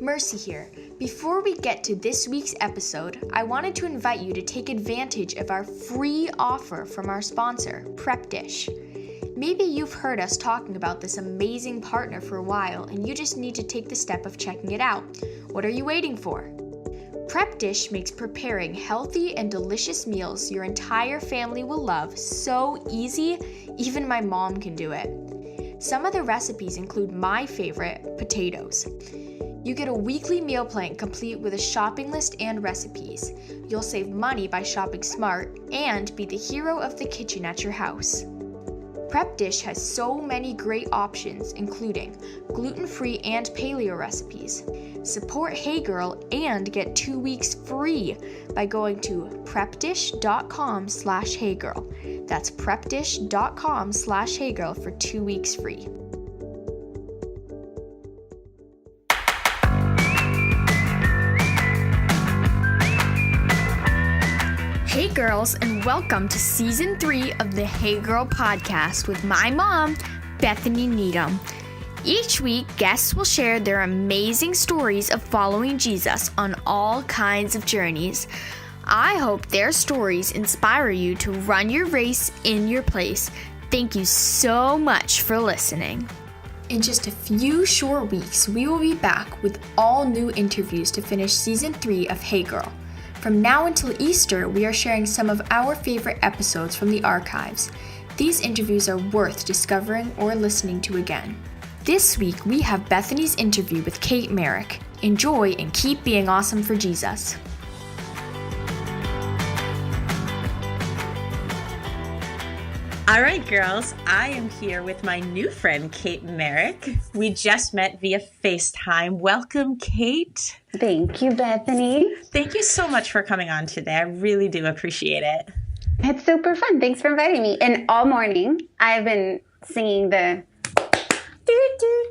Mercy here. Before we get to this week's episode, I wanted to invite you to take advantage of our free offer from our sponsor, Prep Dish. Maybe you've heard us talking about this amazing partner for a while and you just need to take the step of checking it out. What are you waiting for? Prep Dish makes preparing healthy and delicious meals your entire family will love so easy, even my mom can do it. Some of the recipes include my favorite, potatoes. You get a weekly meal plan complete with a shopping list and recipes. You'll save money by shopping smart and be the hero of the kitchen at your house. Prep Dish has so many great options, including gluten-free and paleo recipes. Support Hey Girl and get 2 weeks free by going to prepdish.com/heygirl. That's prepdish.com/heygirl for 2 weeks free. Hey girls, and welcome to Season 3 of the Hey Girl podcast with my mom, Bethany Needham. Each week, guests will share their amazing stories of following Jesus on all kinds of journeys. I hope their stories inspire you to run your race in your place. Thank you so much for listening. In just a few short weeks, we will be back with all new interviews to finish Season 3 of Hey Girl. From now until Easter, we are sharing some of our favorite episodes from the archives. These interviews are worth discovering or listening to again. This week, we have Bethany's interview with Kate Merrick. Enjoy and keep being awesome for Jesus. All right, girls, I am here with my new friend, Kate Merrick. We just met via FaceTime. Welcome, Kate. Thank you, Bethany. Thank you so much for coming on today. I really do appreciate it. It's super fun. Thanks for inviting me. And all morning, I've been singing the...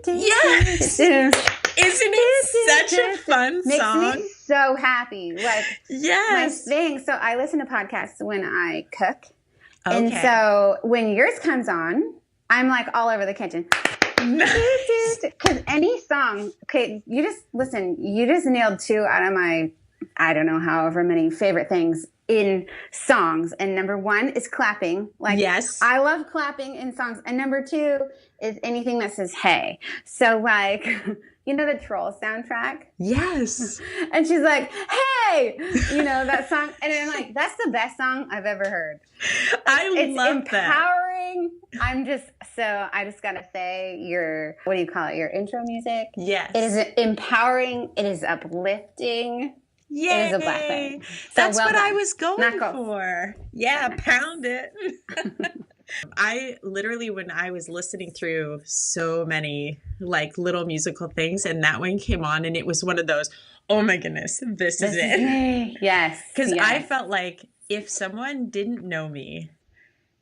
Yes! Isn't it such a fun song? Makes me so happy. Like, yes. My thing. So I listen to podcasts when I cook. Okay. And so when yours comes on, I'm like all over the kitchen. Because any song, okay, you just nailed 2 out of my, I don't know, however many favorite things in songs. And number 1 is clapping. Like, yes. I love clapping in songs. And number 2 is anything that says hey. So like, you know the Troll soundtrack? Yes. And she's like, hey, you know, that song. And I'm like, that's the best song I've ever heard. It's love empowering. That. I just got to say your intro music. Yes. It is empowering. It is uplifting. Yay. It is a blessing. That's what I was going for. Yeah, pound it. I literally, when I was listening through so many like little musical things and that one came on and it was one of those, oh my goodness, this is it. Yes. Because I felt like if someone didn't know me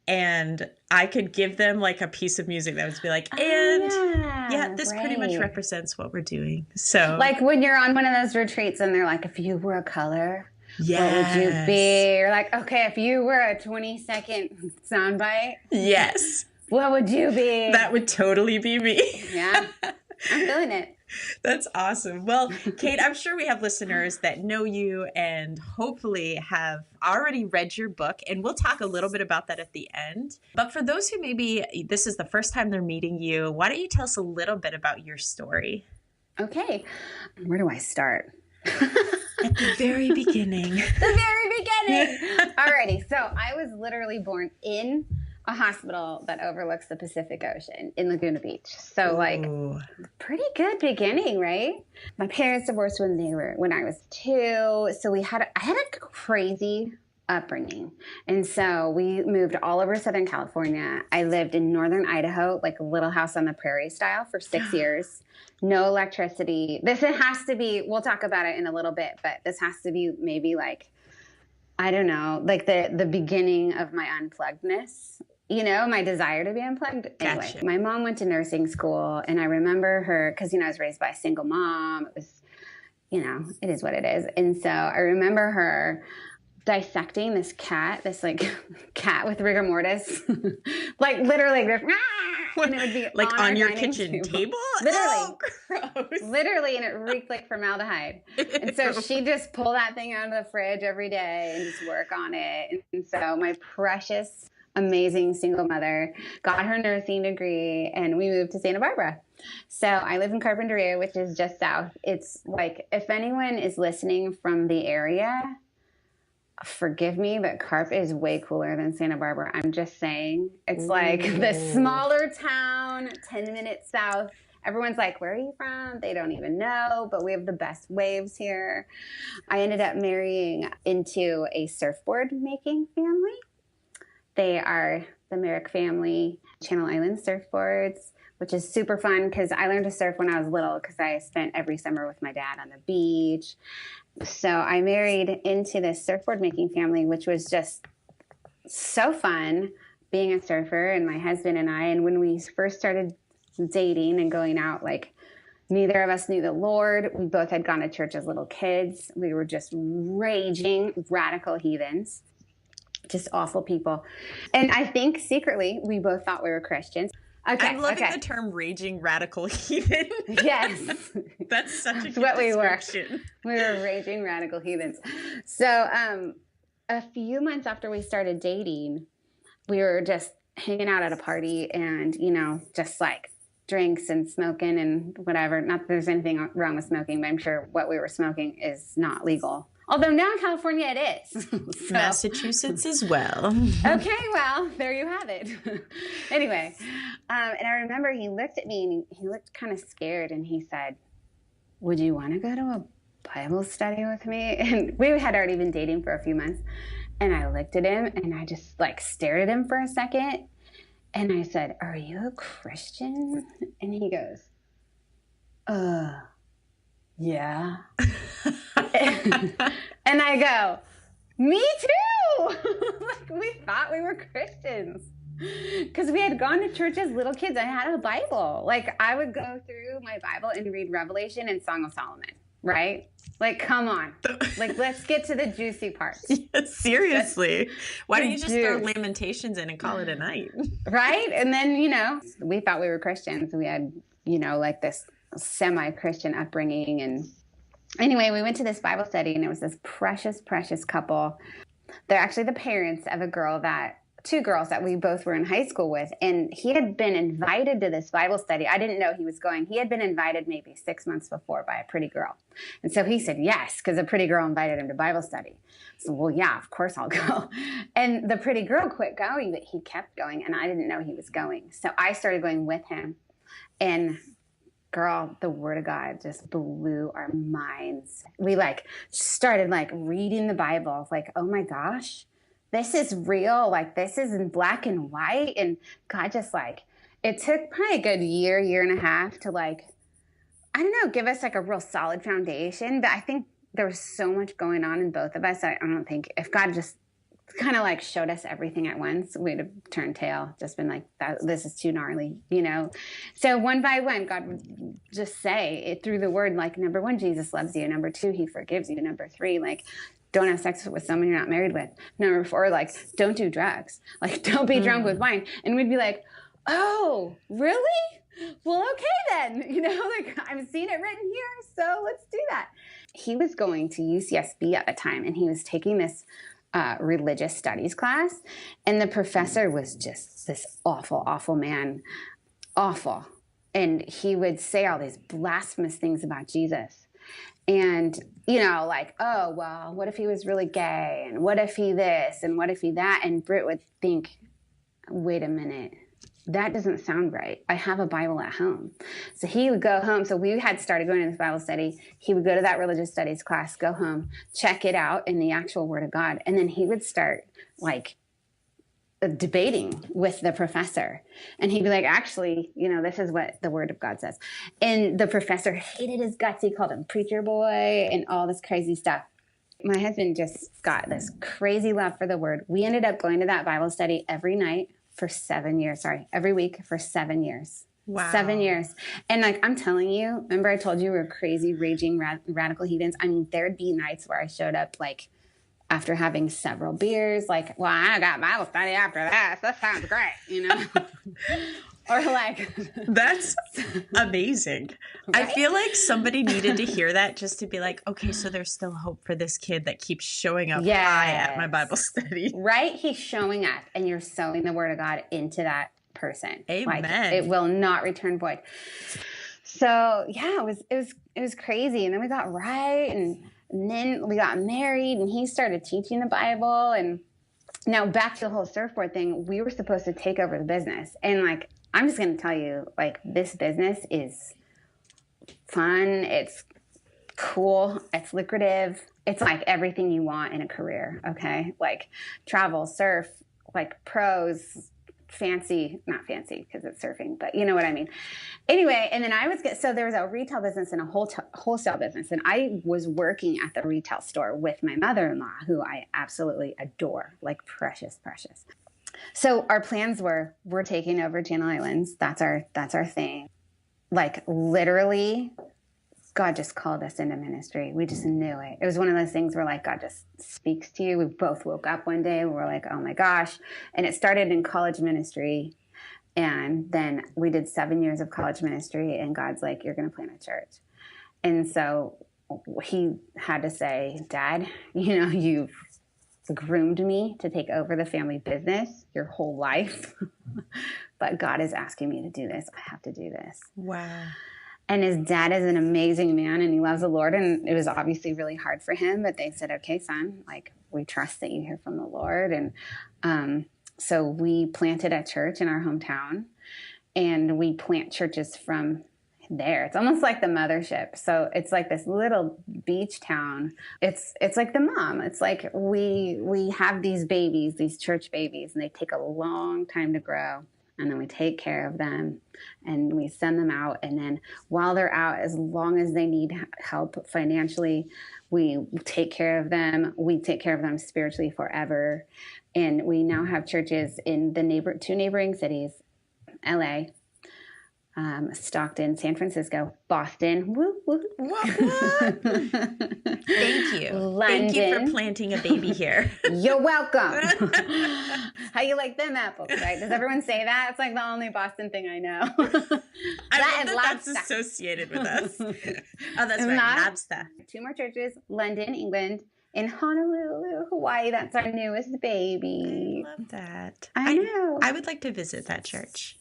and I could give them like a piece of music that would be like, this pretty much represents what we're doing. So like when you're on one of those retreats and they're like, if you were a color, yes. What would you be? You're like, okay, if you were a 20-second soundbite, yes, what would you be? That would totally be me. Yeah, I'm feeling it. That's awesome. Well, Kate, I'm sure we have listeners that know you and hopefully have already read your book, and we'll talk a little bit about that at the end. But for those who maybe this is the first time they're meeting you, why don't you tell us a little bit about your story? Okay. Where do I start? At the very beginning. The very beginning. Alrighty. So I was literally born in a hospital that overlooks the Pacific Ocean in Laguna Beach. So like pretty good beginning, right? My parents divorced when I was 2. So I had a crazy upbringing. And so we moved all over Southern California. I lived in northern Idaho, like a little house on the prairie style for 6 years. No electricity. This has to be, we'll talk about it in a little bit, but this has to be maybe like, I don't know, like the beginning of my unpluggedness, you know, my desire to be unplugged. Anyway, Gotcha. My mom went to nursing school and I remember her, because, you know, I was raised by a single mom. It was, you know, it is what it is. And so I remember her dissecting this cat, this like cat with rigor mortis, like literally, and it would be like on your dining kitchen table? Literally. Oh, gross. Literally, and it reeked like formaldehyde. And so she just pull that thing out of the fridge every day and just work on it. And so my precious, amazing single mother got her nursing degree, and we moved to Santa Barbara. So I live in Carpinteria, which is just south. It's like, if anyone is listening from the area, forgive me, but Carp is way cooler than Santa Barbara. I'm just saying. It's like the smaller town, 10 minutes south. Everyone's like, where are you from? They don't even know, but we have the best waves here. I ended up marrying into a surfboard making family. They are the Merrick family, Channel Island surfboards, which is super fun because I learned to surf when I was little because I spent every summer with my dad on the beach. So I married into this surfboard making family, which was just so fun being a surfer, and my husband and I. And when we first started dating and going out, like, neither of us knew the Lord. We both had gone to church as little kids. We were just raging radical heathens, just awful people. And I think secretly we both thought we were Christians. Okay, I'm loving the term raging radical heathen. Yes. That's such a good what description. We were raging radical heathens. So a few months after we started dating, we were just hanging out at a party and, you know, just like drinks and smoking and whatever. Not that there's anything wrong with smoking, but I'm sure what we were smoking is not legal. Although now in California it is. So. Massachusetts as well. Okay, well, there you have it. Anyway, and I remember he looked at me and he looked kind of scared, and he said, would you want to go to a Bible study with me? And we had already been dating for a few months. And I looked at him and I just like stared at him for a second. And I said, are you a Christian? And he goes, yeah. And I go, me too. Like, we thought we were Christians because we had gone to church as little kids. I had a Bible. Like, I would go through my Bible and read Revelation and Song of Solomon, right? Like, come on. Like, let's get to the juicy parts. Yeah, seriously. Why don't you just throw Lamentations in and call it a night? Right? And then, you know, we thought we were Christians. We had, you know, like this semi-Christian upbringing. And anyway, we went to this Bible study, and it was this precious, precious couple. They're actually the parents of two girls that we both were in high school with. And he had been invited to this Bible study. I didn't know he was going. He had been invited maybe 6 months before by a pretty girl. And so he said yes, because a pretty girl invited him to Bible study. So, well, yeah, of course I'll go. And the pretty girl quit going, but he kept going, and I didn't know he was going. So I started going with him. And girl, the Word of God just blew our minds. We like started like reading the Bible, like, oh my gosh, this is real. Like, this is in black and white. And God just like, it took probably a good year and a half to like, I don't know, give us like a real solid foundation. But I think there was so much going on in both of us. I don't think if God just kind of like showed us everything at once, we'd have turned tail, just been like, this is too gnarly, you know? So one by one, God would just say it through the Word, like, number one, Jesus loves you. Number two, he forgives you. Number three, like, don't have sex with someone you're not married with. Number four, like, don't do drugs. Like, don't be drunk with wine. And we'd be like, oh, really? Well, okay then. You know, like, I've seen it written here, so let's do that. He was going to UCSB at the time, and he was taking this religious studies class, and the professor was just this awful, awful man. Awful. And he would say all these blasphemous things about Jesus. And, you know, like, oh, well, what if he was really gay? And what if he this? And what if he that? And Britt would think, wait a minute, that doesn't sound right. I have a Bible at home. So he would go home. So we had started going to this Bible study. He would go to that religious studies class, go home, check it out in the actual Word of God. And then he would start like debating with the professor. And he'd be like, actually, you know, this is what the Word of God says. And the professor hated his guts. He called him preacher boy and all this crazy stuff. My husband just got this crazy love for the Word. We ended up going to that Bible study every night for 7 years. Every week for 7 years. Wow. 7 years. And like, I'm telling you, remember I told you we were crazy, raging, radical heathens? I mean, there'd be nights where I showed up like after having several beers, like, well, I got Bible study after that. That sounds great, you know? Or like, that's amazing. Right? I feel like somebody needed to hear that just to be like, okay, so there's still hope for this kid that keeps showing up high at my Bible study. Right? He's showing up and you're sowing the word of God into that person. Amen. Like, it will not return void. So yeah, it was crazy. And then we got right and then we got married and he started teaching the Bible. And now back to the whole surfboard thing, we were supposed to take over the business. And like, I'm just going to tell you, like, this business is fun. It's cool. It's lucrative. It's like everything you want in a career. Okay. Like travel, surf, like pros, fancy, not fancy because it's surfing, but you know what I mean? Anyway, and then so there was a retail business and a wholesale business. And I was working at the retail store with my mother-in-law, who I absolutely adore, like precious, precious. So our plans were, we're taking over Channel Islands. That's our thing. Like literally, God just called us into ministry. We just knew it. It was one of those things where like God just speaks to you. We both woke up one day and we're like, oh my gosh. And it started in college ministry. And then we did 7 years of college ministry and God's like, you're going to plant a church. And so he had to say, Dad, you know, you've groomed me to take over the family business your whole life. But God is asking me to do this. I have to do this. Wow. And his dad is an amazing man and he loves the Lord. And it was obviously really hard for him, but they said, okay, son, like we trust that you hear from the Lord. And so we planted a church in our hometown and we plant churches from there. It's almost like the mothership. So it's like this little beach town. It's like the mom. It's like we have these babies, these church babies, and they take a long time to grow. And then we take care of them and we send them out. And then while they're out, as long as they need help financially, we take care of them. We take care of them spiritually forever. And we now have churches in the two neighboring cities, LA, Stockton, San Francisco, Boston. Woo, woo. What? Thank you. London. Thank you for planting a baby here. You're welcome. How you like them apples, right? Does everyone say that? It's like the only Boston thing I know. I love that that's associated with us. Oh, that's right. Lobster. 2 more churches, London, England, in Honolulu, Hawaii. That's our newest baby. I love that. I know. I would like to visit that church.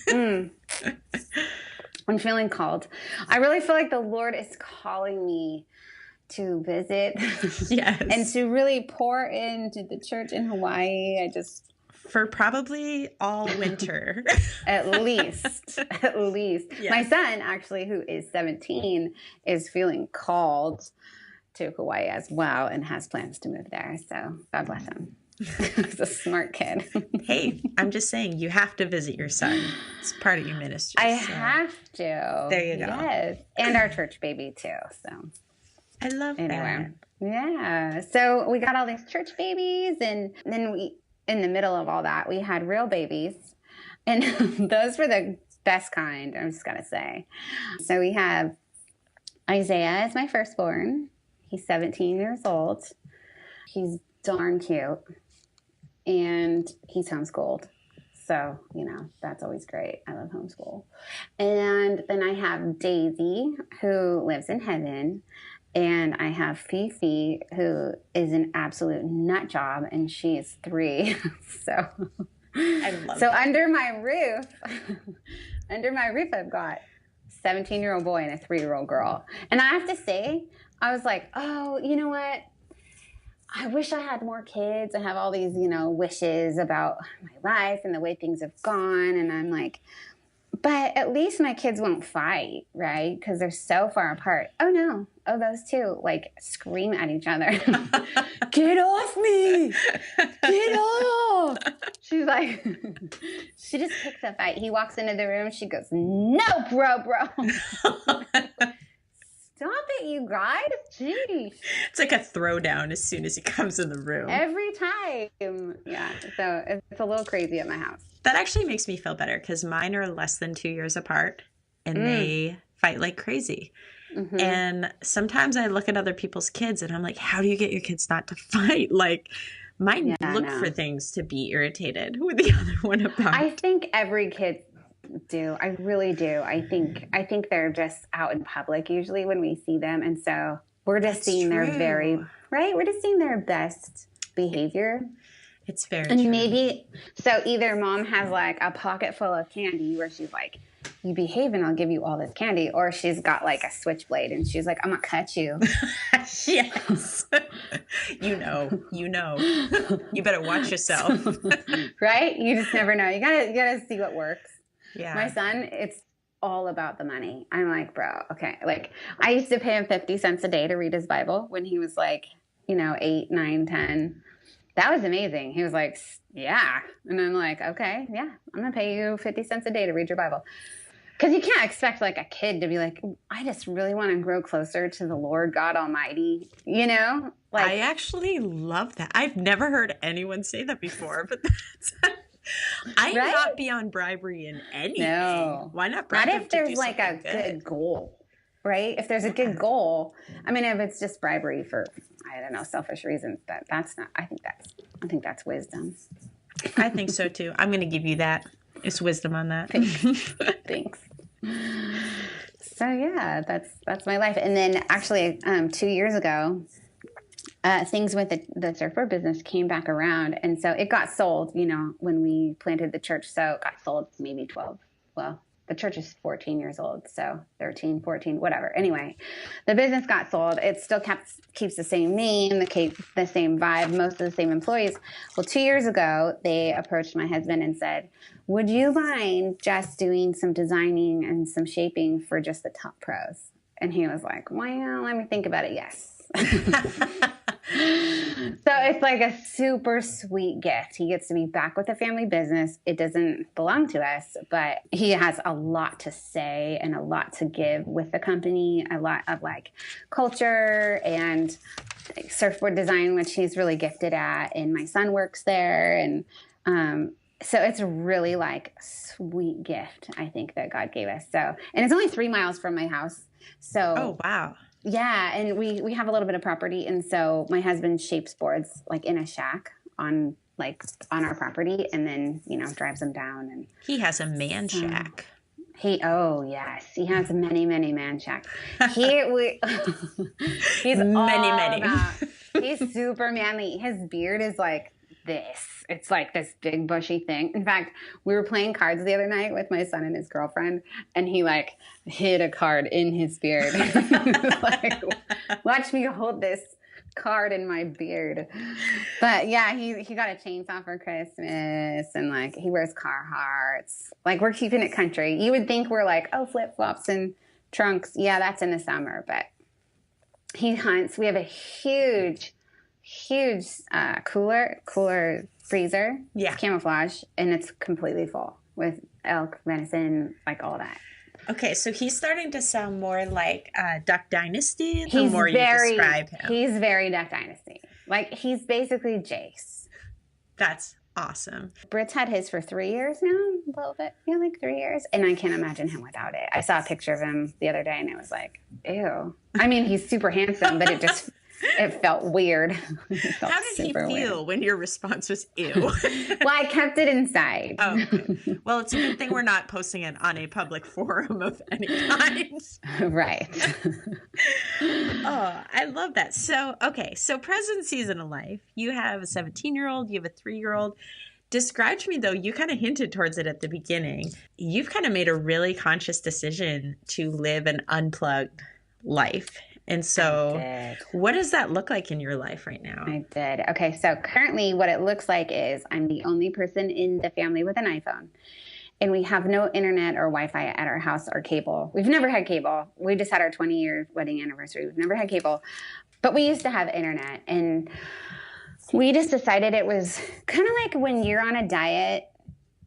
I'm feeling called. I really feel like the Lord is calling me to visit. Yes. And to really pour into the church in Hawaii. For probably all winter. At least. Yes. My son, actually, who is 17, is feeling called to Hawaii as well and has plans to move there. So God bless him. He's a smart kid. Hey, I'm just saying, you have to visit your son. It's part of your ministry. I have to. There you go. Yes. And our church baby, too. So I love that. Yeah. So we got all these church babies. And then in the middle of all that, we had real babies. And those were the best kind, I'm just going to say. So we have Isaiah is my firstborn. He's 17 years old. He's darn cute. And he's homeschooled. So, you know, that's always great. I love homeschool. And then I have Daisy, who lives in heaven. And I have Fifi, who is an absolute nut job, and she is 3. So that. Under my roof, I've got a 17-year-old boy and a 3-year-old girl. And I have to say, I was like, oh, you know what? I wish I had more kids. I have all these, you know, wishes about my life and the way things have gone. And I'm like, but at least my kids won't fight, right? Because they're so far apart. Oh, no. Oh, those two, like, scream at each other. Get off me. Get off. She's like, she just picks a fight. He walks into the room. She goes, no, bro. Stop it, you guys. Jeez. It's like a throwdown as soon as he comes in the room. Every time. Yeah. So it's a little crazy at my house. That actually makes me feel better because mine are less than 2 years apart and they fight like crazy. And sometimes I look at other people's kids and I'm like, how do you get your kids not to fight? Like, mine look for things to be irritated with the other one about. I think every kid do. I really do. I think they're just out in public usually when we see them. And so we're just seeing their we're just seeing their best behavior. It's very and true. Maybe, so either mom has like a pocket full of candy where she's like, you behave and I'll give you all this candy. Or she's got like a switchblade and she's like, I'm going to cut you. Yes. You know. You better watch yourself. Right? You just never know. You gotta see what works. Yeah. My son, it's all about the money. I'm like, bro, okay. Like, I used to pay him 50 cents a day to read his Bible when he was like, 8, 9, 10. That was amazing. He was like, yeah. And I'm like, okay, yeah, I'm going to pay you 50 cents a day to read your Bible. Because you can't expect like a kid to be like, I just really want to grow closer to the Lord God Almighty, Like, I actually love that. I've never heard anyone say that before, but that's... I'm not beyond bribery in anything. No. Why not bribe? Not if there's like a good goal, right? If there's a good goal. I mean, if it's just bribery for, I don't know, selfish reasons, that's not, I think that's wisdom. I think so too. I'm going to give you that. It's wisdom on that. Thanks. So yeah, that's my life. And then actually 2 years ago, things with the surfboard business came back around. And so it got sold, when we planted the church. So it got sold maybe 12. Well, the church is 14 years old. So 13, 14, whatever. Anyway, the business got sold. It still keeps the same name, the same vibe, most of the same employees. Well, 2 years ago, they approached my husband and said, would you mind just doing some designing and some shaping for just the top pros? And he was like, well, let me think about it. Yes. So it's like a super sweet gift. He gets to be back with the family business. It doesn't belong to us, but he has a lot to say and a lot to give with the company, a lot of like culture and surfboard design, which he's really gifted at. And my son works there. And so it's a really like sweet gift, I think, that God gave us. So, and it's only 3 miles from my house. So, oh, wow. Yeah, and we have a little bit of property, and so my husband shapes boards like in a shack on our property, and then drives them down. And he has a man shack. He has many man shacks. He's many. He's super manly. His beard is like this. It's like this big bushy thing. In fact, we were playing cards the other night with my son and his girlfriend, and he like hid a card in his beard. Like, watch me hold this card in my beard. But yeah, he got a chainsaw for Christmas, and like he wears Carhartts. Like, we're keeping it country. You would think we're like, oh, flip-flops and trunks. Yeah, that's in the summer, but he hunts. We have a huge cooler freezer. Yeah. It's camouflage, and it's completely full with elk, venison, like all that. Okay, so he's starting to sound more like Duck Dynasty the more you describe him. He's very Duck Dynasty. Like, he's basically Jace. That's awesome. Britt's had his for 3 years now, a little bit. Yeah, like 3 years. And I can't imagine him without it. I saw a picture of him the other day, and it was like, ew. I mean, he's super handsome, but it felt weird. How did he feel when your response was ew? Well, I kept it inside. Oh, okay. Well, it's a good thing we're not posting it on a public forum of any kind. Right. Oh, I love that. So present season of life. You have a 17-year-old, you have a 3-year-old. Describe to me, though, you kind of hinted towards it at the beginning. You've kind of made a really conscious decision to live an unplugged life. And so what does that look like in your life right now? I did. Okay, so currently what it looks like is I'm the only person in the family with an iPhone. And we have no internet or Wi-Fi at our house or cable. We've never had cable. We just had our 20-year wedding anniversary. We've never had cable. But we used to have internet. And we just decided it was kind of like when you're on a diet.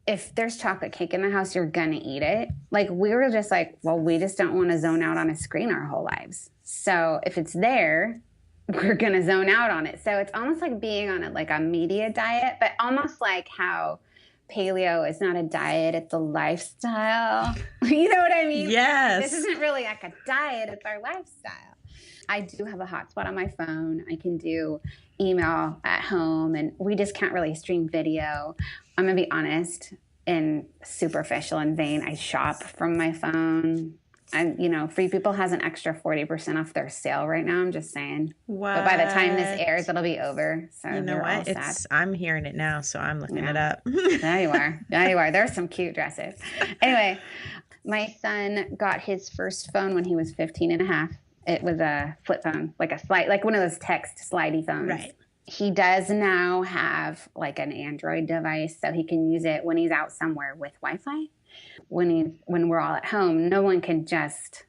If there's chocolate cake in the house, you're going to eat it. Like, we were just like, well, we just don't want to zone out on a screen our whole lives. So if it's there, we're going to zone out on it. So it's almost like being on a media diet, but almost like how paleo is not a diet, it's a lifestyle. You know what I mean? Yes. This isn't really like a diet, it's our lifestyle. I do have a hotspot on my phone. I can do email at home, and we just can't really stream video. I'm going to be honest and superficial and vain. I shop from my phone. Free People has an extra 40% off their sale right now. I'm just saying. What? But by the time this airs, it'll be over. So you know what? I'm hearing it now, so I'm looking it up. There you are. There you are. There's some cute dresses. Anyway, my son got his first phone when he was 15 and a half. It was a flip phone, like one of those text slidey phones. Right. He does now have like an Android device, so he can use it when he's out somewhere with Wi-Fi. When we're all at home, no one can just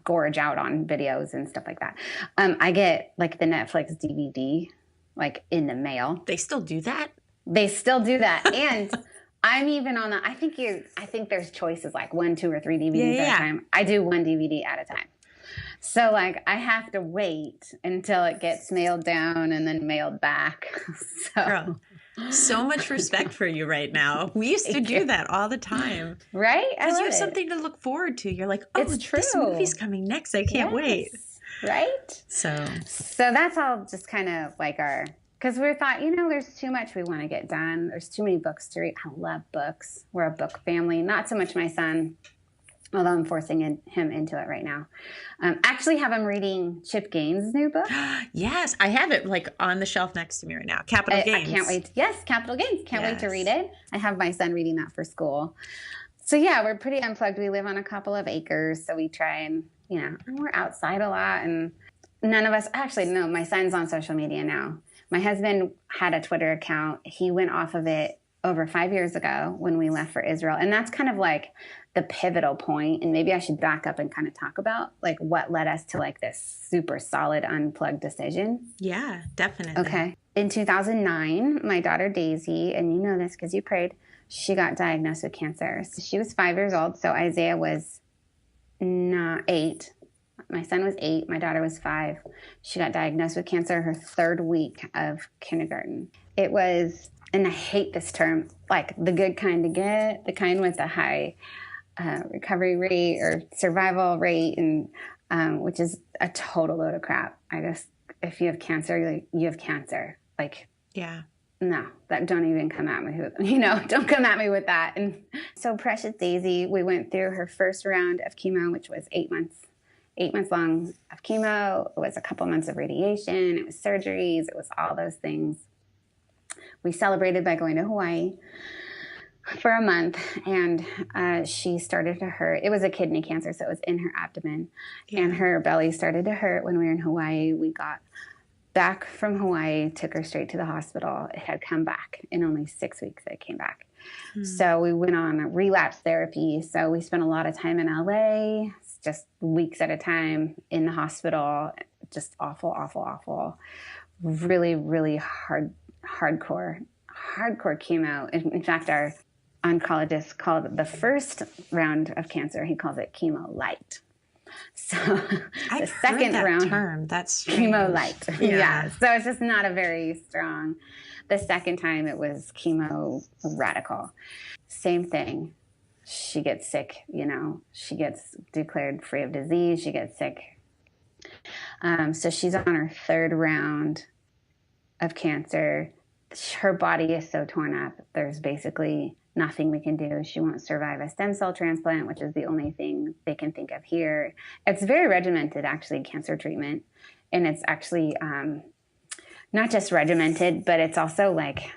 gorge out on videos and stuff like that. I get like the Netflix DVD like in the mail. They still do that? They still do that. And I'm even on I think there's choices like 1, 2, or 3 DVDs at a time. I do 1 DVD at a time. So like I have to wait until it gets mailed down and then mailed back. So Girl, so much respect for you right now. We used to do that all the time. Right? Because you have something to look forward to. You're like, oh, it's true. This movie's coming next. I can't wait. Right? So that's all just kind of like because we thought, there's too much we want to get done. There's too many books to read. I love books. We're a book family. Not so much my son, although I'm forcing him into it right now. Actually have him reading Chip Gaines' new book. Yes, I have it like on the shelf next to me right now. Capital Gaines. I can't wait. Yes, Capital Gaines. Can't wait to read it. I have my son reading that for school. So yeah, we're pretty unplugged. We live on a couple of acres, so we try and, and we're outside a lot. And none of us, actually, no, my son's on social media now. My husband had a Twitter account. He went off of it over 5 years ago when we left for Israel. And that's kind of like the pivotal point. And maybe I should back up and kind of talk about like what led us to like this super solid unplugged decision. Yeah, definitely. Okay. In 2009, my daughter Daisy, and you know this because you prayed, she got diagnosed with cancer. So she was 5 years old. So Isaiah was 8. My son was 8. My daughter was 5. She got diagnosed with cancer her 3rd week of kindergarten. It was, and I hate this term, like the good kind to get, the kind with a high recovery rate or survival rate, and which is a total load of crap. If you have cancer, you have cancer. Like, yeah. No, don't even come at me with, don't come at me with that. And so precious Daisy, we went through her first round of chemo, which was 8 months. 8 months long of chemo. It was a couple months of radiation. It was surgeries. It was all those things. We celebrated by going to Hawaii for a month, and she started to hurt. It was a kidney cancer, so it was in her abdomen, and her belly started to hurt when we were in Hawaii. We got back from Hawaii, took her straight to the hospital. It had come back. In only 6 weeks, it came back. So we went on a relapse therapy. So we spent a lot of time in LA, just weeks at a time in the hospital. Just awful, awful, awful. Really, really hardcore chemo. In fact, our oncologist called it the first round of cancer, he calls it chemo light. So I've the second heard that round, term. That's strange. chemo light. Yeah. So it's just not a very strong. The second time it was chemo radical. Same thing. She gets sick, she gets declared free of disease. She gets sick. So she's on her 3rd round of cancer. Her body is so torn up. There's basically nothing we can do. She won't survive a stem cell transplant, which is the only thing they can think of here. It's very regimented, actually, cancer treatment. And it's actually not just regimented, but it's also like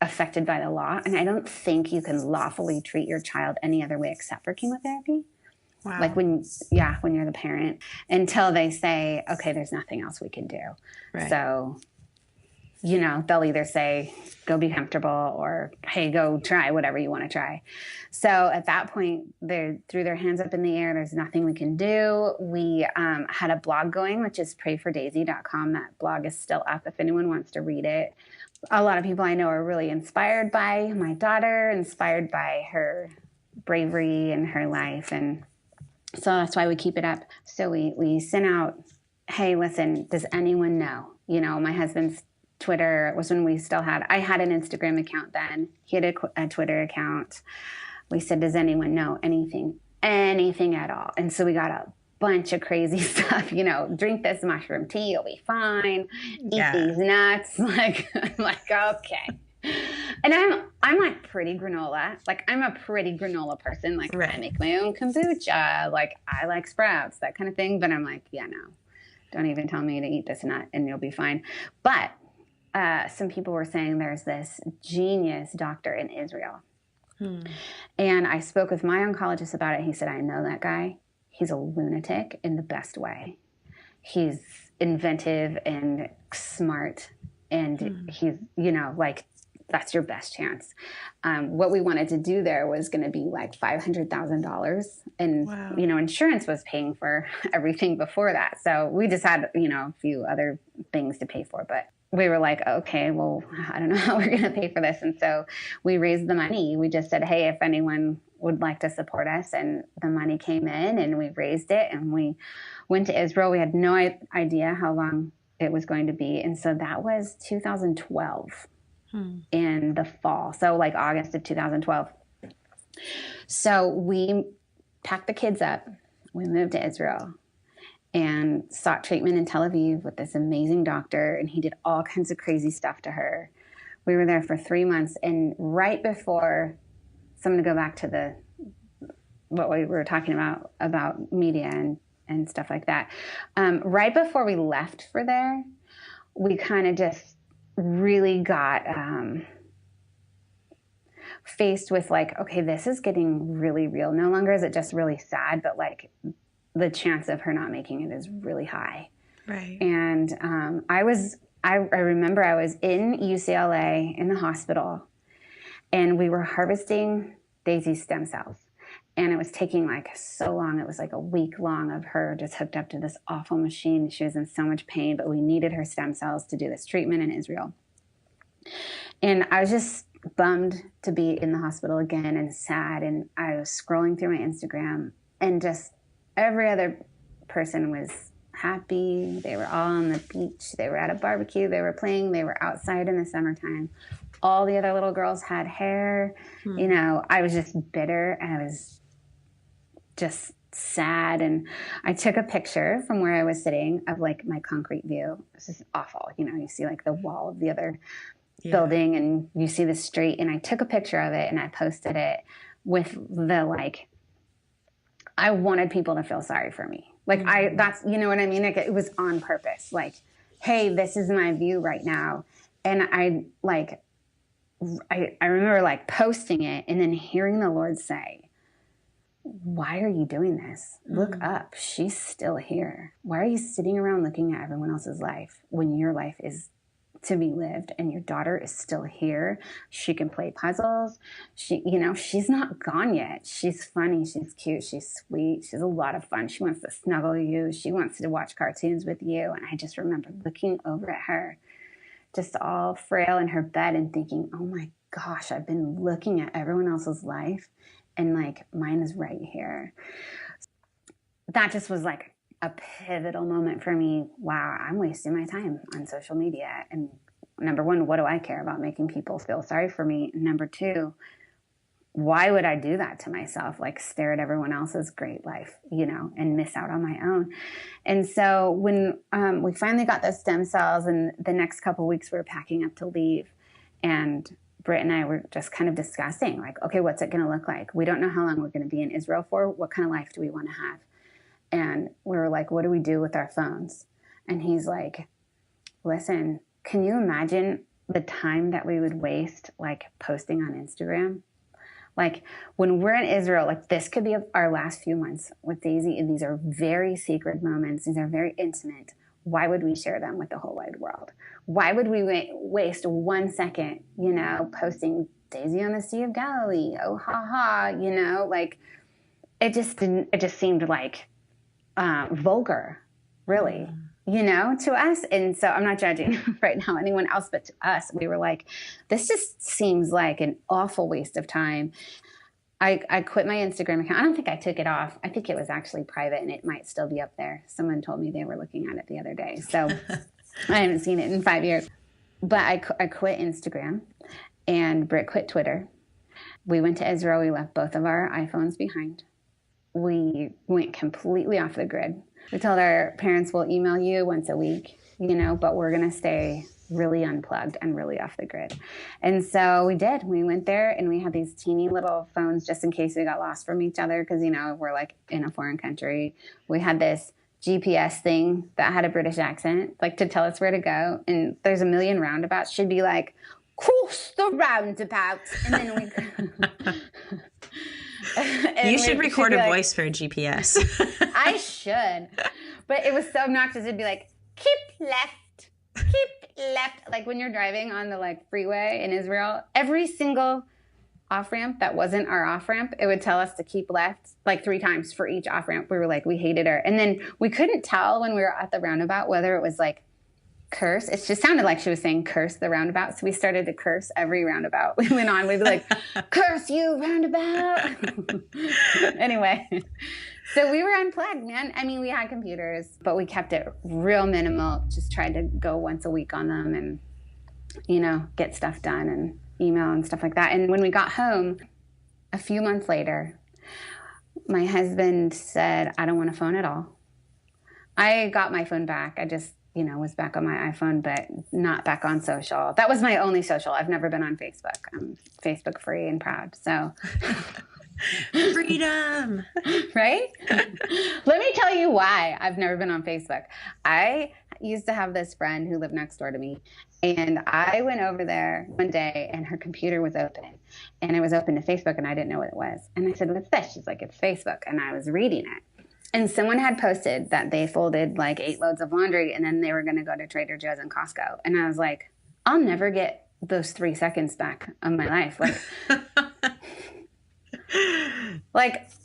affected by the law. And I don't think you can lawfully treat your child any other way except for chemotherapy. Wow. Like when you're the parent, until they say, okay, there's nothing else we can do. Right. So, they'll either say, go be comfortable, or, hey, go try whatever you want to try. So at that point, they threw their hands up in the air. There's nothing we can do. We had a blog going, which is prayfordaisy.com. That blog is still up if anyone wants to read it. A lot of people I know are really inspired by my daughter, inspired by her bravery and her life. And so that's why we keep it up. So we sent out, hey, listen, does anyone know? My husband's Twitter was when I had an Instagram account then. He had a Twitter account. We said, does anyone know anything at all? And so we got a bunch of crazy stuff, drink this mushroom tea, you'll be fine. Eat these nuts. Like, I'm like, okay. And I'm like pretty granola. Like, I'm a pretty granola person. Like, I make my own kombucha. Like, I like sprouts, that kind of thing. But I'm like, yeah, no, don't even tell me to eat this nut and you'll be fine. But some people were saying there's this genius doctor in Israel. And I spoke with my oncologist about it. He said, I know that guy. He's a lunatic in the best way. He's inventive and smart. And he's, like, that's your best chance. What we wanted to do there was going to be like $500,000. And, insurance was paying for everything before that. So we just had, a few other things to pay for. But we were like, okay, well, I don't know how we're going to pay for this. And so we raised the money. We just said, hey, if anyone would like to support us, and the money came in and we raised it and we went to Israel. We had no idea how long it was going to be. And so that was 2012 in the fall. So like August of 2012. So we packed the kids up. We moved to Israel and sought treatment in Tel Aviv with this amazing doctor. And he did all kinds of crazy stuff to her. We were there for 3 months. And right before, so I'm going to go back to what we were talking about media and stuff like that. Right before we left for there, we kind of just really got faced with like, okay, this is getting really real. No longer is it just really sad, but like the chance of her not making it is really high. Right. And I remember I was in UCLA in the hospital, and we were harvesting Daisy's stem cells. And it was taking like so long. It was like a week long of her just hooked up to this awful machine. She was in so much pain, but we needed her stem cells to do this treatment in Israel. And I was just bummed to be in the hospital again and sad. And I was scrolling through my Instagram, and just every other person was happy. They were all on the beach. They were at a barbecue. They were playing. They were outside in the summertime. All the other little girls had hair. I was just bitter, and I was just sad. And I took a picture from where I was sitting of like my concrete view. This is awful. You see like the wall of the other building, and you see the street. And I took a picture of it and I posted it with the like, I wanted people to feel sorry for me. Like that's, you know what I mean? Like it was on purpose. Like, hey, this is my view right now. And I remember like posting it and then hearing the Lord say, why are you doing this? Look up. She's still here. Why are you sitting around looking at everyone else's life when your life is to be lived and your daughter is still here? She can play puzzles. She's not gone yet. She's funny. She's cute. She's sweet. She's a lot of fun. She wants to snuggle you. She wants to watch cartoons with you. And I just remember looking over at her, just all frail in her bed, and thinking, oh my gosh, I've been looking at everyone else's life, and like mine is right here. That just was like a pivotal moment for me. Wow, I'm wasting my time on social media. And number one, what do I care about making people feel sorry for me? Number two, why would I do that to myself? Like stare at everyone else's great life, and miss out on my own. And so when we finally got those stem cells, and the next couple of weeks we were packing up to leave, and Britt and I were just kind of discussing like, okay, what's it going to look like? We don't know how long we're going to be in Israel for. What kind of life do we want to have? And we were like, what do we do with our phones? And he's like, listen, can you imagine the time that we would waste like posting on Instagram? Like when we're in Israel, like this could be our last few months with Daisy, and these are very sacred moments. These are very intimate. Why would we share them with the whole wide world? Why would we waste 1 second, posting Daisy on the Sea of Galilee? Oh, ha ha, like it just seemed like vulgar, really, to us. And so I'm not judging right now anyone else, but to us, we were like, this just seems like an awful waste of time. I quit my Instagram account. I don't think I took it off. I think it was actually private, and it might still be up there. Someone told me they were looking at it the other day. So I haven't seen it in 5 years. But I quit Instagram, and Britt quit Twitter. We went to Israel. We left both of our iPhones behind. We went completely off the grid. We told our parents, we'll email you once a week, but we're going to stay really unplugged and really off the grid. And so we did. We went there, and we had these teeny little phones just in case we got lost from each other because, we're like in a foreign country. We had this GPS thing that had a British accent, like to tell us where to go. And there's a million roundabouts. Should be like, cross the roundabout. And then we... You should record a voice for a GPS. I should. But it was so obnoxious. It'd be like, keep left. Like when you're driving on the freeway in Israel, every single off-ramp that wasn't our off-ramp, it would tell us to keep left 3 times for each off-ramp. We were like, we hated her. And then we couldn't tell when we were at the roundabout whether it was curse. It just sounded like she was saying curse the roundabout. So we started to curse every roundabout we went on. We'd be like, curse you, roundabout. Anyway, so we were unplugged, man. I mean, we had computers, but we kept it real minimal. Just tried to go once a week on them and, get stuff done and email and stuff like that. And when we got home, a few months later, my husband said, I don't want a phone at all. I got my phone back. I just, was back on my iPhone, but not back on social. That was my only social. I've never been on Facebook. I'm Facebook free and proud. So freedom, right? Let me tell you why I've never been on Facebook. I used to have this friend who lived next door to me, and I went over there one day and her computer was open, and it was open to Facebook, and I didn't know what it was. And I said, what's this? She's like, it's Facebook. And I was reading it. And someone had posted that they folded 8 loads of laundry and then they were going to go to Trader Joe's and Costco. And I was like, I'll never get those 3 seconds back of my life.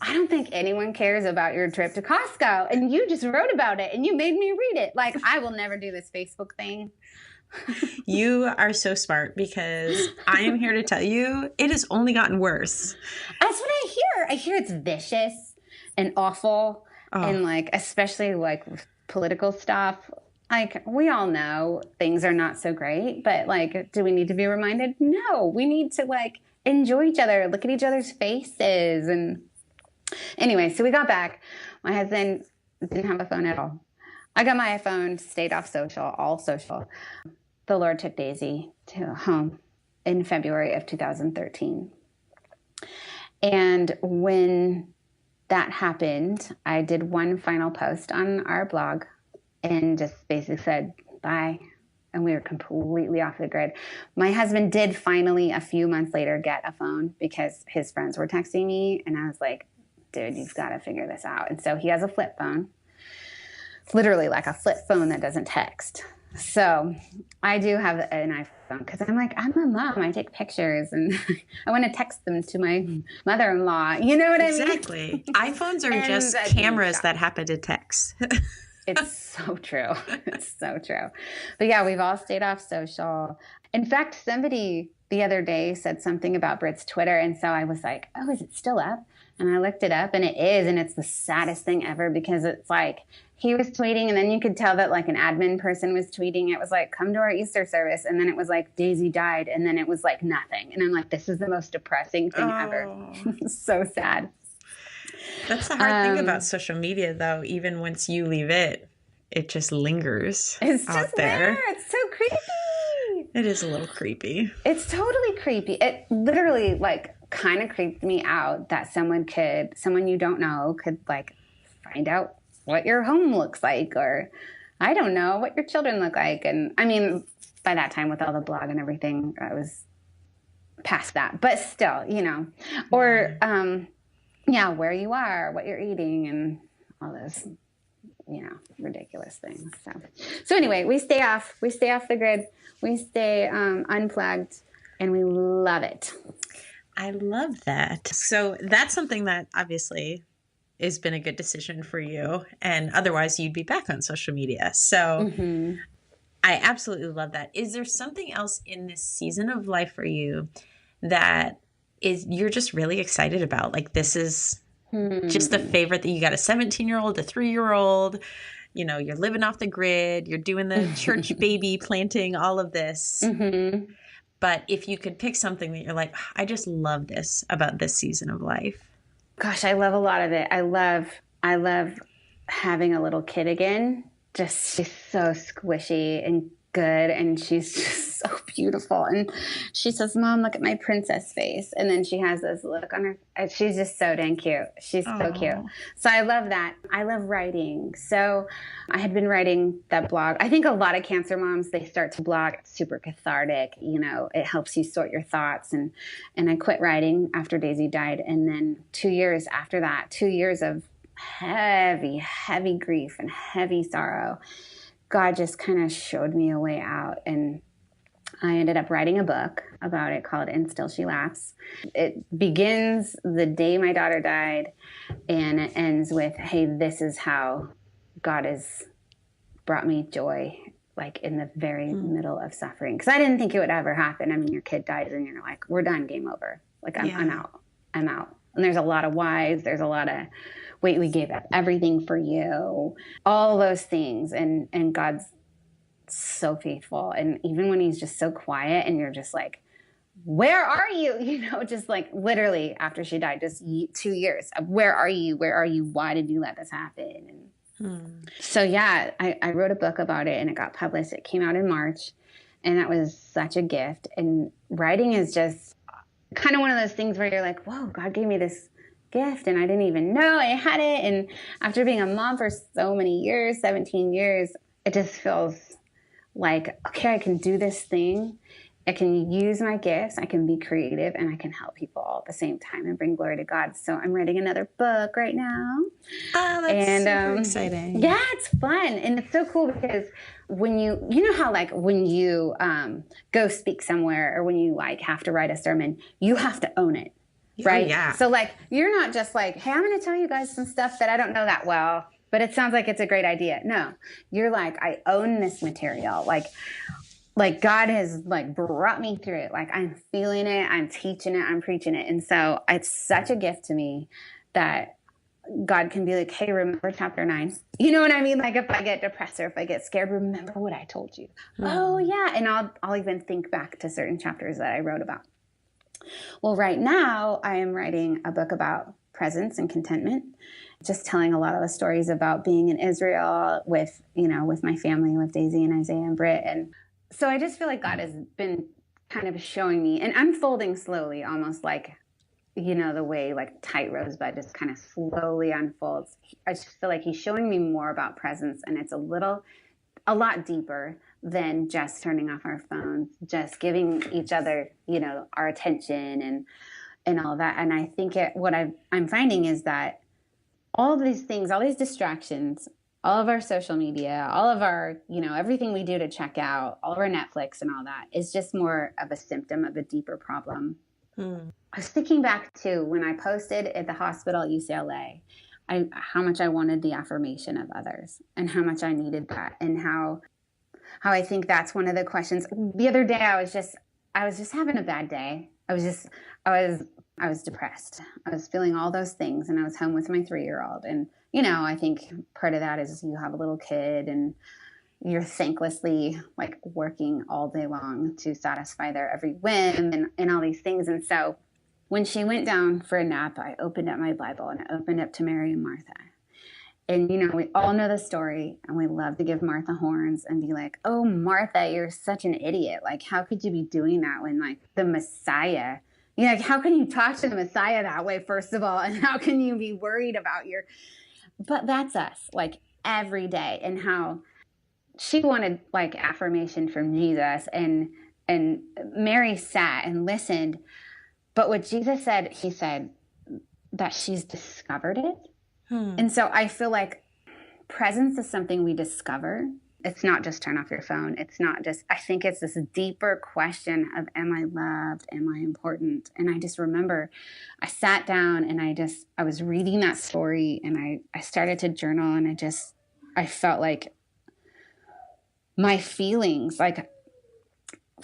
I don't think anyone cares about your trip to Costco. And you just wrote about it and you made me read it. I will never do this Facebook thing. You are so smart because I am here to tell you it has only gotten worse. That's what I hear. I hear it's vicious and awful. Oh. And especially with political stuff, we all know things are not so great, but do we need to be reminded? No, we need to enjoy each other, look at each other's faces. And anyway, so we got back. My husband didn't have a phone at all. I got my iPhone, stayed off all social. The Lord took Daisy to home in February of 2013. And when that happened, I did one final post on our blog and just basically said bye. And we were completely off the grid. My husband did finally, a few months later, get a phone because his friends were texting me. And I was like, dude, you've got to figure this out. And so he has a flip phone. It's literally like a flip phone that doesn't text. So I do have an iPhone because I'm a mom. I take pictures and I want to text them to my mother-in-law. You know what I mean? Exactly. iPhones are just cameras that happen to text. It's so true. It's so true. But yeah, we've all stayed off social. In fact, somebody the other day said something about Britt's Twitter. And so I was like, oh, is it still up? And I looked it up and it is. And it's the saddest thing ever because it's he was tweeting and then you could tell that an admin person was tweeting. It was come to our Easter service. And then it was Daisy died. And then it was nothing. And I'm like, this is the most depressing thing ever. So sad. That's the hard thing about social media, though. Even once you leave it, it just lingers it's out just there. It's so creepy. It is a little creepy. It's totally creepy. It literally kind of creeped me out that someone you don't know could find out what your home looks like, or I don't know what your children look like. And I mean, by that time with all the blog and everything, I was past that, but still, or, where you are, what you're eating, and all those, ridiculous things. So anyway, we stay off the grid, we stay unplugged, and we love it. I love that. So that's something that obviously has been a good decision for you, and otherwise you'd be back on social media. So I absolutely love that. Is there something else in this season of life for you that you're just really excited about? This is just a favorite that you got a 17-year-old, a 3-year-old, you know, you're living off the grid, you're doing the church baby planting, all of this. Mm-hmm. But if you could pick something that you're like, I just love this about this season of life. Gosh, I love a lot of it. I love having a little kid again. Just, she's so squishy and good, and she's just so beautiful. And she says, Mom, look at my princess face. And then she has this look on her. And she's just so dang cute. She's so cute. So I love that. I love writing. So I had been writing that blog. I think a lot of cancer moms, they start to blog. It's super cathartic. You know, it helps you sort your thoughts. And I quit writing after Daisy died. And then 2 years after that, 2 years of heavy, heavy grief and heavy sorrow, God just kind of showed me a way out. And I ended up writing a book about it called And Still She Laughs. It begins the day my daughter died, and it ends with, hey, this is how God has brought me joy, like in the very middle of suffering. Because I didn't think it would ever happen. I mean, your kid dies and you're like, we're done, game over. Like, I'm out. I'm out. And there's a lot of whys. There's a lot of, wait, we gave up everything for you. All those things. And God's so faithful. And even when he's just so quiet and you're just like, where are you? You know, just like literally after she died, just 2 years. Where are you? Where are you? Why did you let this happen? And so, yeah, I wrote a book about it and it got published. It came out in March, and that was such a gift. And writing is just kind of one of those things where you're like, whoa, God gave me this gift and I didn't even know I had it. And after being a mom for so many years, 17 years, it just feels like, okay, I can do this thing. I can use my gifts. I can be creative, and I can help people all at the same time and bring glory to God. So I'm writing another book right now. Oh, that's super exciting. Yeah, it's fun. And it's so cool because when you know how like when you go speak somewhere, or when you like have to write a sermon, you have to own it. Right? Oh, yeah. So like, you're not just like, hey, I'm going to tell you guys some stuff that I don't know that well, but it sounds like it's a great idea. No, you're like, I own this material. Like God has like brought me through it. Like I'm feeling it, I'm teaching it, I'm preaching it. And so it's such a gift to me that God can be like, hey, remember chapter 9? You know what I mean? Like if I get depressed or if I get scared, remember what I told you. Oh yeah. And I'll even think back to certain chapters that I wrote about. Well, right now I am writing a book about presence and contentment, just telling a lot of the stories about being in Israel with my family, with Daisy and Isaiah and Britt. And so I just feel like God has been kind of showing me and unfolding slowly, almost like, you know, the way like tight rosebud just kind of slowly unfolds. I just feel like he's showing me more about presence, and it's a lot deeper than just turning off our phones, just giving each other, you know, our attention and all that. And I think what I'm finding is that all of these things, all these distractions, all of our social media, all of our, you know, everything we do to check out, all of our Netflix and all that is just more of a symptom of a deeper problem. I was thinking back to when I posted at the hospital at UCLA, how much I wanted the affirmation of others and how much I needed that, and how I think that's one of the questions. The other day I was just having a bad day. I was depressed. I was feeling all those things, and I was home with my 3-year-old. And, you know, I think part of that is you have a little kid and you're thanklessly like working all day long to satisfy their every whim and all these things. And so when she went down for a nap, I opened up my Bible and I opened up to Mary and Martha. And, you know, we all know the story, and we love to give Martha horns and be like, oh, Martha, you're such an idiot. Like, how could you be doing that when, like, the Messiah, you know, like, how can you talk to the Messiah that way, first of all? And how can you be worried about but that's us, like, every day. And how she wanted, like, affirmation from Jesus, and Mary sat and listened. But what Jesus said, he said that she's discovered it. And so I feel like presence is something we discover. It's not just turn off your phone. It's not just, I think it's this deeper question of, am I loved? Am I important? And I just remember I sat down and I was reading that story, and I started to journal, and I felt like my feelings, like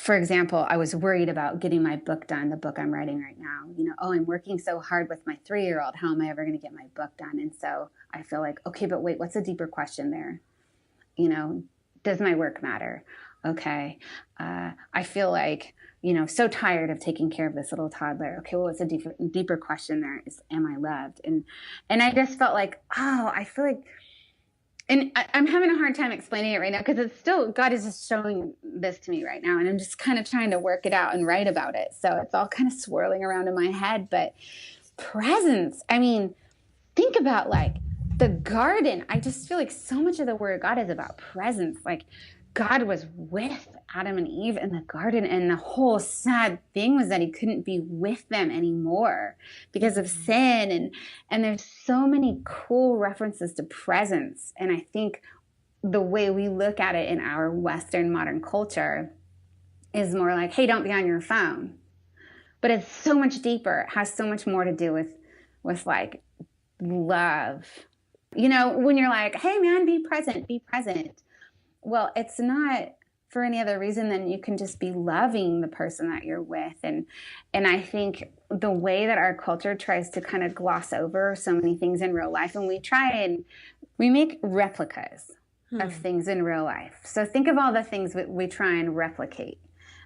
for example, I was worried about getting my book done, the book I'm writing right now. I'm working so hard with my 3-year-old. How am I ever going to get my book done? And so I feel like, okay, but wait, what's a deeper question there? Does my work matter? Okay. I feel like, so tired of taking care of this little toddler. Okay, well, what's a deeper question there is, am I loved? And I just felt like, I feel like, and I'm having a hard time explaining it right now because it's still, God is just showing this to me right now. And I'm just kind of trying to work it out and write about it. So it's all kind of swirling around in my head. But presence, think about like the garden. I just feel like so much of the word of God is about presence. Like God was with Adam and Eve in the garden, and the whole sad thing was that he couldn't be with them anymore because of sin. And there's so many cool references to presence. And I think the way we look at it in our Western modern culture is more like, hey, don't be on your phone. But it's so much deeper. It has so much more to do with like love. When you're like, hey man, be present, be present. Well, it's not for any other reason than you can just be loving the person that you're with. And I think the way that our culture tries to kind of gloss over so many things in real life, and we make replicas of things in real life. So think of all the things we try and replicate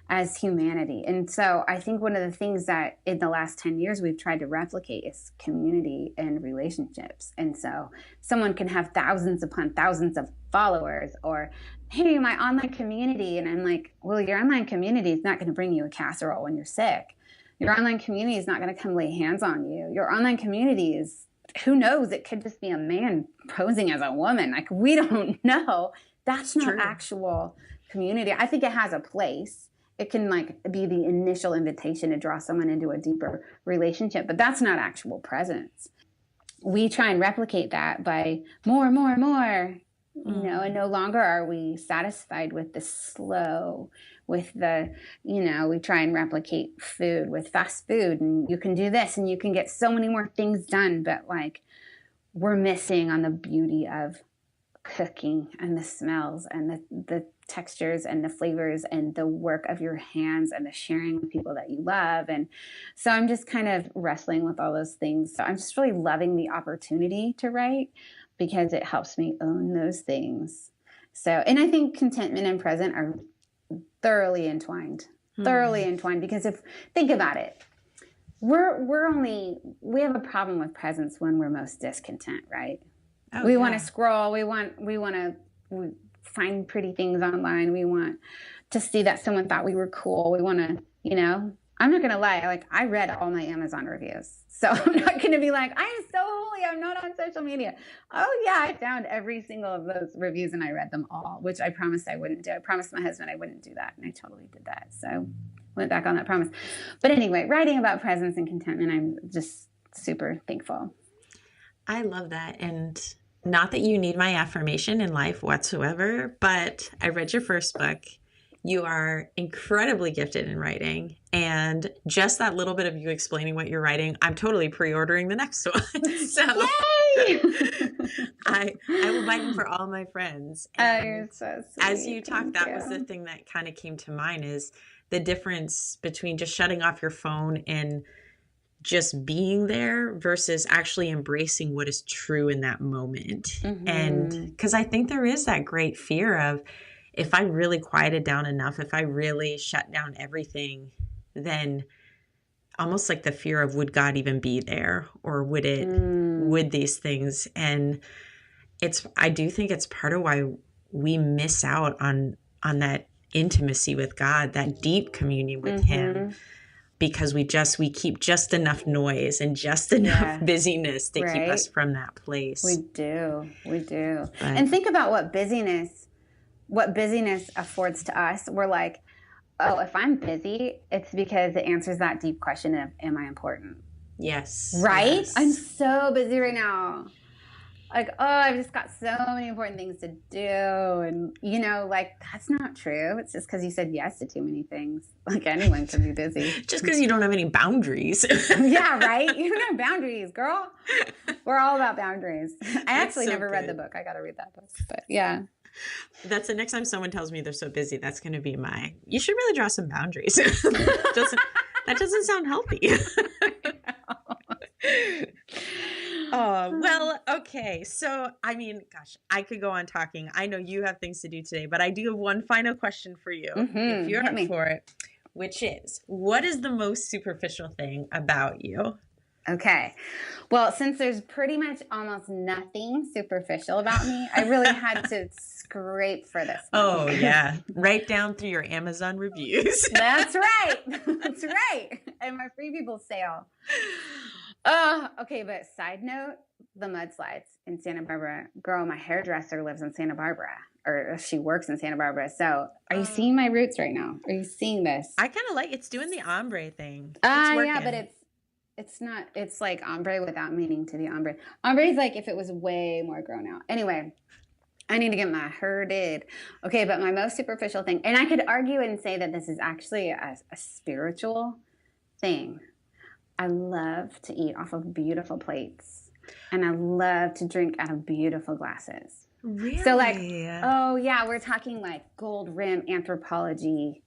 as humanity. And so I think one of the things that in the last 10 years we've tried to replicate is community and relationships. And so someone can have thousands upon thousands of followers, or, hey, my online community. And I'm like, well, your online community is not going to bring you a casserole when you're sick. Your online community is not going to come lay hands on you. Your online community is, who knows, it could just be a man posing as a woman. Like, we don't know. That's not actual community. I think it has a place. It can like be the initial invitation to draw someone into a deeper relationship, but that's not actual presence. We try and replicate that by more, and no longer are we satisfied with the slow, with the, we try and replicate food with fast food, and you can do this and you can get so many more things done, but like we're missing on the beauty of cooking and the smells and the textures and the flavors and the work of your hands and the sharing with people that you love. And so I'm just kind of wrestling with all those things. So I'm just really loving the opportunity to write because it helps me own those things. So, and I think contentment and present are thoroughly entwined because think about it, we have a problem with presence when we're most discontent, right? We want to scroll. We want to find pretty things online. We want to see that someone thought we were cool. We want to, I'm not going to lie. Like, I read all my Amazon reviews. So I'm not going to be like, I am so holy, I'm not on social media. Oh yeah, I found every single of those reviews and I read them all, which I promised I wouldn't do. I promised my husband I wouldn't do that. And I totally did that. So went back on that promise. But anyway, writing about presence and contentment, I'm just super thankful. I love that. And not that you need my affirmation in life whatsoever, but I read your first book. You are incredibly gifted in writing. And just that little bit of you explaining what you're writing, I'm totally pre-ordering the next one. So Yay! I will buy them for all my friends. And you're so sweet. As you talked, that was the thing that kind of came to mind, is the difference between just shutting off your phone and just being there versus actually embracing what is true in that moment. Mm-hmm. And because I think there is that great fear of, if I really quieted down enough, if I really shut down everything, then almost like the fear of, would God even be there, or would these things? And I do think it's part of why we miss out on that intimacy with God, that deep communion with Him. Because we keep just enough noise and just enough busyness to keep us from that place. We do. And think about what busyness affords to us. We're like, oh, if I'm busy, it's because it answers that deep question of, am I important? Yes. Right? Yes. I'm so busy right now. Like, oh, I've just got so many important things to do. And, you know, like, that's not true. It's just because you said yes to too many things. Like, anyone can be busy. Just because you don't have any boundaries. Yeah, right? You don't have boundaries, girl. We're all about boundaries. I actually never read the book. I got to read that book. But yeah. That's the next time someone tells me they're so busy, that's going to be you should really draw some boundaries. That doesn't sound healthy. Oh, well, okay. So, I mean, gosh, I could go on talking. I know you have things to do today, but I do have one final question for you, if you're up for it, which is, what is the most superficial thing about you? Okay. Well, since there's pretty much almost nothing superficial about me, I really had to scrape for this one. Oh, yeah. Right down through your Amazon reviews. That's right. That's right. And my Free People sale. Okay, but side note, the mudslides in Santa Barbara. Girl, my hairdresser lives in Santa Barbara, or she works in Santa Barbara. So are you seeing my roots right now? Are you seeing this? I kind of like it's doing the ombre thing. It's working. Yeah, but it's not, it's like ombre without meaning to be ombre. Ombre is like if it was way more grown out. Anyway, I need to get my hair did. Okay, but my most superficial thing, and I could argue and say that this is actually a spiritual thing. I love to eat off of beautiful plates, and I love to drink out of beautiful glasses. Really? So like, oh yeah, we're talking like gold rim Anthropologie.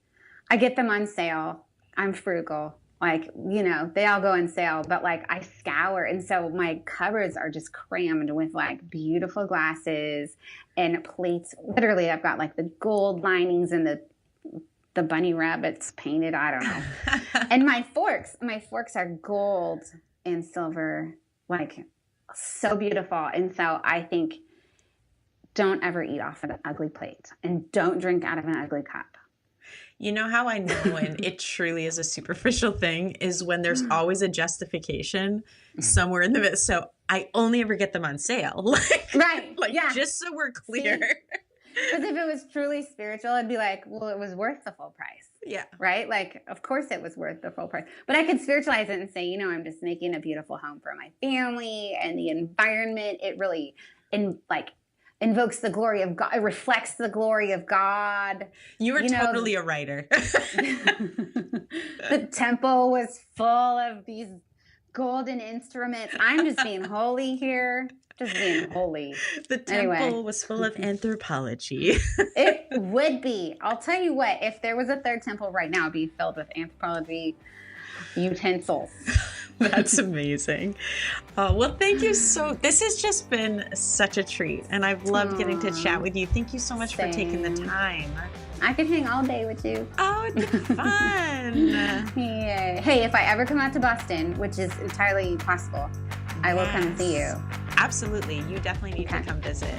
I get them on sale. I'm frugal. Like, you know, they all go on sale, but like I scour. And so my cupboards are just crammed with like beautiful glasses and plates. Literally, I've got like the gold linings and the bunny rabbits painted. I don't know. And my forks are gold and silver, like so beautiful. And so I think don't ever eat off of an ugly plate and don't drink out of an ugly cup. You know how I know when it truly is a superficial thing is when there's always a justification somewhere in the middle. So I only ever get them on sale. Right. Like, yeah. just so we're clear. Because if it was truly spiritual, I'd be like, well, it was worth the full price. Yeah. Right? Like, of course it was worth the full price. But I could spiritualize it and say, you know, I'm just making a beautiful home for my family and the environment. It really, invokes the glory of God. It reflects the glory of God. You were totally a writer. The temple was full of these golden instruments. I'm just being holy here. Just being holy. The temple was full of anthropology. It would be. I'll tell you what, if there was a third temple right now, it'd be filled with anthropology utensils. That's amazing. Well, thank you this has just been such a treat, and I've loved getting to chat with you. Thank you so much for taking the time. I could hang all day with you. Oh, it'd be fun. Yeah. Hey, if I ever come out to Boston, which is entirely possible, I will come see you. Absolutely. You definitely need to come visit.